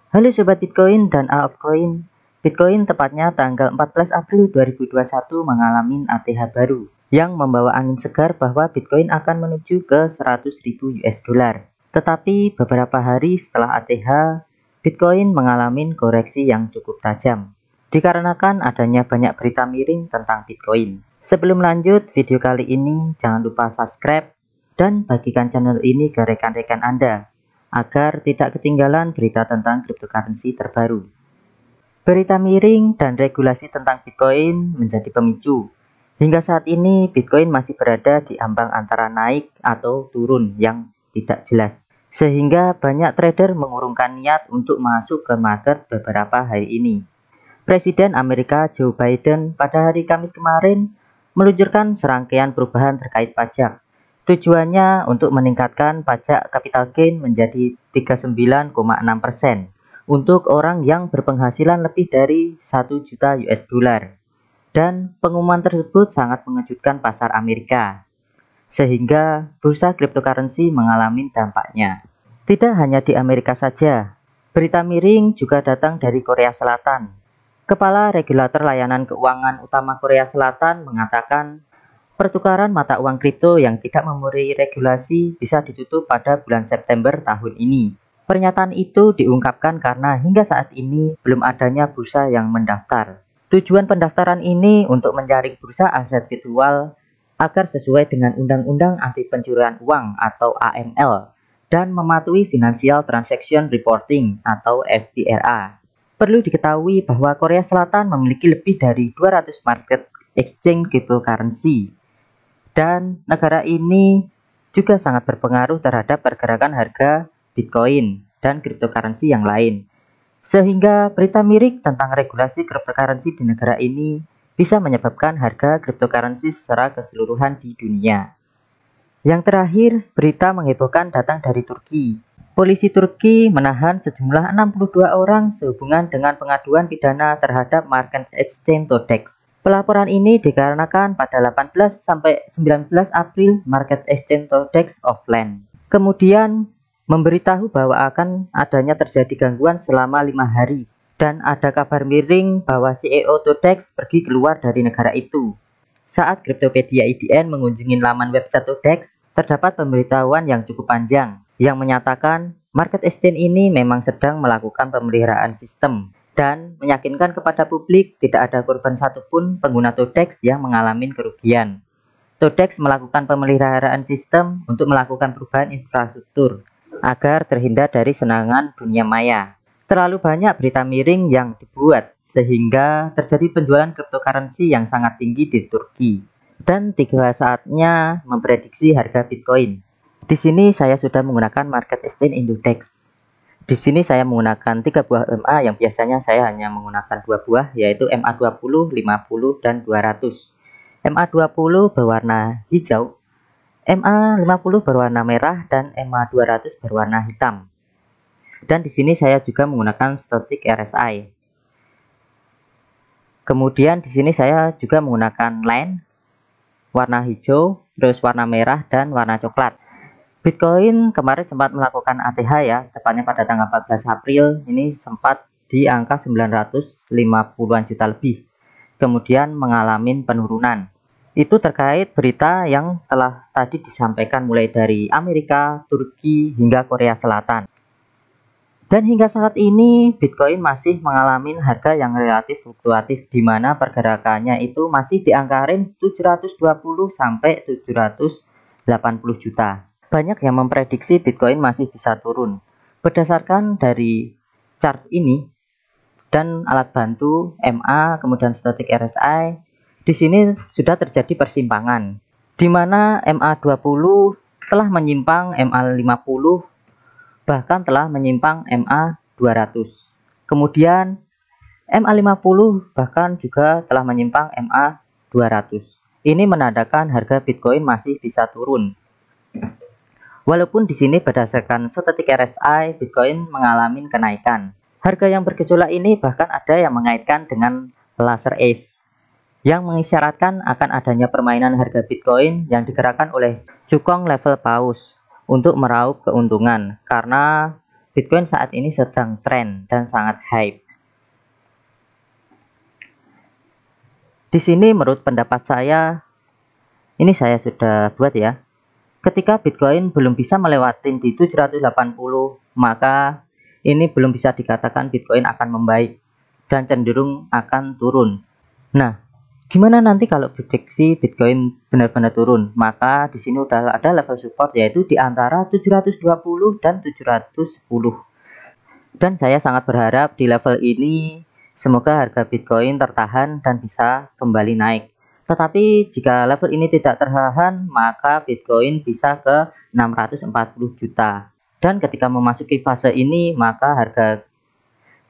Halo Sobat Bitcoin dan altcoin. Bitcoin tepatnya tanggal 14 April 2021 mengalami ATH baru yang membawa angin segar bahwa Bitcoin akan menuju ke 100.000 US dollar. Tetapi beberapa hari setelah ATH, Bitcoin mengalami koreksi yang cukup tajam dikarenakan adanya banyak berita miring tentang Bitcoin. Sebelum lanjut video kali ini, jangan lupa subscribe dan bagikan channel ini ke rekan-rekan Anda agar tidak ketinggalan berita tentang cryptocurrency terbaru. Berita miring dan regulasi tentang Bitcoin menjadi pemicu. Hingga saat ini, Bitcoin masih berada di ambang antara naik atau turun yang tidak jelas. Sehingga banyak trader mengurungkan niat untuk masuk ke market beberapa hari ini. Presiden Amerika Joe Biden pada hari Kamis kemarin meluncurkan serangkaian perubahan terkait pajak. Tujuannya untuk meningkatkan pajak capital gain menjadi 39,6% untuk orang yang berpenghasilan lebih dari 1 juta US dollar. Dan pengumuman tersebut sangat mengejutkan pasar Amerika, sehingga bursa cryptocurrency mengalami dampaknya. Tidak hanya di Amerika saja, berita miring juga datang dari Korea Selatan. Kepala Regulator Layanan Keuangan Utama Korea Selatan mengatakan pertukaran mata uang kripto yang tidak memenuhi regulasi bisa ditutup pada bulan September tahun ini. Pernyataan itu diungkapkan karena hingga saat ini belum adanya bursa yang mendaftar. Tujuan pendaftaran ini untuk menjaring bursa aset virtual agar sesuai dengan Undang-Undang Anti Pencurian Uang atau AML dan mematuhi Financial Transaction Reporting atau FTRA. Perlu diketahui bahwa Korea Selatan memiliki lebih dari 200 market exchange cryptocurrency. Dan negara ini juga sangat berpengaruh terhadap pergerakan harga Bitcoin dan cryptocurrency yang lain. Sehingga berita miring tentang regulasi cryptocurrency di negara ini bisa menyebabkan harga cryptocurrency secara keseluruhan di dunia. Yang terakhir, berita menghebohkan datang dari Turki. Polisi Turki menahan sejumlah 62 orang sehubungan dengan pengaduan pidana terhadap market exchange Todex. Pelaporan ini dikarenakan pada 18 sampai 19 April market exchange Todex offline. Kemudian memberitahu bahwa akan adanya terjadi gangguan selama 5 hari dan ada kabar miring bahwa CEO Todex pergi keluar dari negara itu. Saat Cryptopedia IDN mengunjungi laman website Todex, terdapat pemberitahuan yang cukup panjang yang menyatakan market exchange ini memang sedang melakukan pemeliharaan sistem dan meyakinkan kepada publik tidak ada korban satupun pengguna Todex yang mengalami kerugian. Todex melakukan pemeliharaan sistem untuk melakukan perubahan infrastruktur agar terhindar dari serangan dunia maya. Terlalu banyak berita miring yang dibuat sehingga terjadi penjualan cryptocurrency yang sangat tinggi di Turki. Dan tiba saatnya memprediksi harga Bitcoin. Di sini saya sudah menggunakan market exchange Indodex. Di sini saya menggunakan 3 buah MA yang biasanya saya hanya menggunakan 2 buah, yaitu MA20, 50, dan 200. MA20 berwarna hijau, MA50 berwarna merah, dan MA200 berwarna hitam. Dan di sini saya juga menggunakan static RSI. Kemudian di sini saya juga menggunakan line warna hijau, terus warna merah, dan warna coklat. Bitcoin kemarin sempat melakukan ATH ya, tepatnya pada tanggal 14 April, ini sempat di angka 950-an juta lebih. Kemudian mengalami penurunan. Itu terkait berita yang telah tadi disampaikan mulai dari Amerika, Turki, hingga Korea Selatan. Dan hingga saat ini Bitcoin masih mengalami harga yang relatif fluktuatif di mana pergerakannya itu masih di angka range 720 sampai 780 juta. Banyak yang memprediksi Bitcoin masih bisa turun. Berdasarkan dari chart ini dan alat bantu MA kemudian static RSI, di sini sudah terjadi persimpangan di mana MA20 telah menyimpang MA50 bahkan telah menyimpang MA200. Kemudian MA50 bahkan juga telah menyimpang MA200. Ini menandakan harga Bitcoin masih bisa turun. Walaupun di sini berdasarkan static RSI, Bitcoin mengalami kenaikan. Harga yang bergejolak ini bahkan ada yang mengaitkan dengan laser ace yang mengisyaratkan akan adanya permainan harga Bitcoin yang digerakkan oleh cukong level paus untuk meraup keuntungan karena Bitcoin saat ini sedang tren dan sangat hype. Di sini menurut pendapat saya, ini saya sudah buat ya. Ketika Bitcoin belum bisa melewati di 780, maka ini belum bisa dikatakan Bitcoin akan membaik dan cenderung akan turun. Nah, gimana nanti kalau prediksi Bitcoin benar-benar turun? Maka di sini udah ada level support yaitu di antara 720 dan 710. Dan saya sangat berharap di level ini semoga harga Bitcoin tertahan dan bisa kembali naik. Tetapi jika level ini tidak tertahan, maka Bitcoin bisa ke 640 juta. Dan ketika memasuki fase ini, maka harga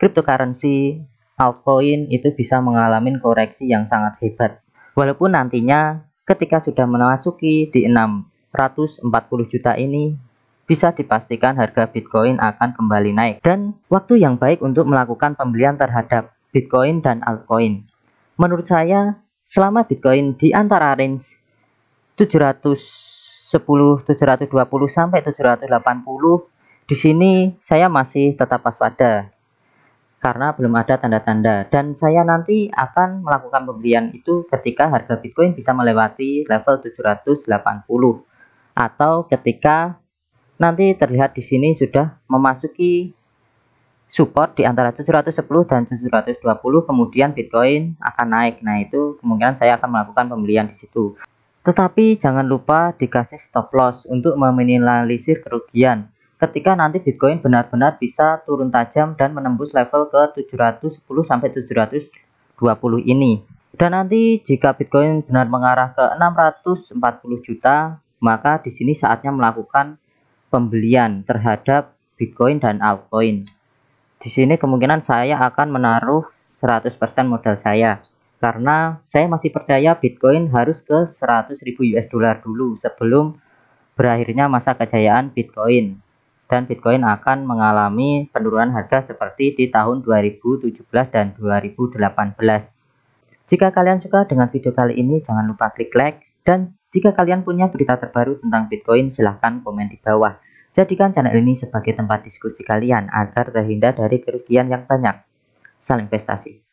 cryptocurrency altcoin itu bisa mengalami koreksi yang sangat hebat. Walaupun nantinya ketika sudah memasuki di 640 juta ini, bisa dipastikan harga Bitcoin akan kembali naik. Dan waktu yang baik untuk melakukan pembelian terhadap Bitcoin dan altcoin, menurut saya selama Bitcoin di antara range 710, 720 sampai 780, di sini saya masih tetap waspada karena belum ada tanda-tanda, dan saya nanti akan melakukan pembelian itu ketika harga Bitcoin bisa melewati level 780 atau ketika nanti terlihat di sini sudah memasuki support di antara 710 dan 720, kemudian Bitcoin akan naik. Nah, itu kemungkinan saya akan melakukan pembelian di situ. Tetapi jangan lupa dikasih stop loss untuk meminimalisir kerugian ketika nanti Bitcoin benar-benar bisa turun tajam dan menembus level ke 710 sampai 720 ini. Dan nanti jika Bitcoin benar mengarah ke 640 juta, maka di sini saatnya melakukan pembelian terhadap Bitcoin dan altcoin. Di sini kemungkinan saya akan menaruh 100% modal saya, karena saya masih percaya Bitcoin harus ke 100.000 US dollar dulu sebelum berakhirnya masa kejayaan Bitcoin. Dan Bitcoin akan mengalami penurunan harga seperti di tahun 2017 dan 2018. Jika kalian suka dengan video kali ini, jangan lupa klik like, dan jika kalian punya berita terbaru tentang Bitcoin, silahkan komen di bawah. Jadikan channel ini sebagai tempat diskusi kalian agar terhindar dari kerugian yang banyak. Salam investasi.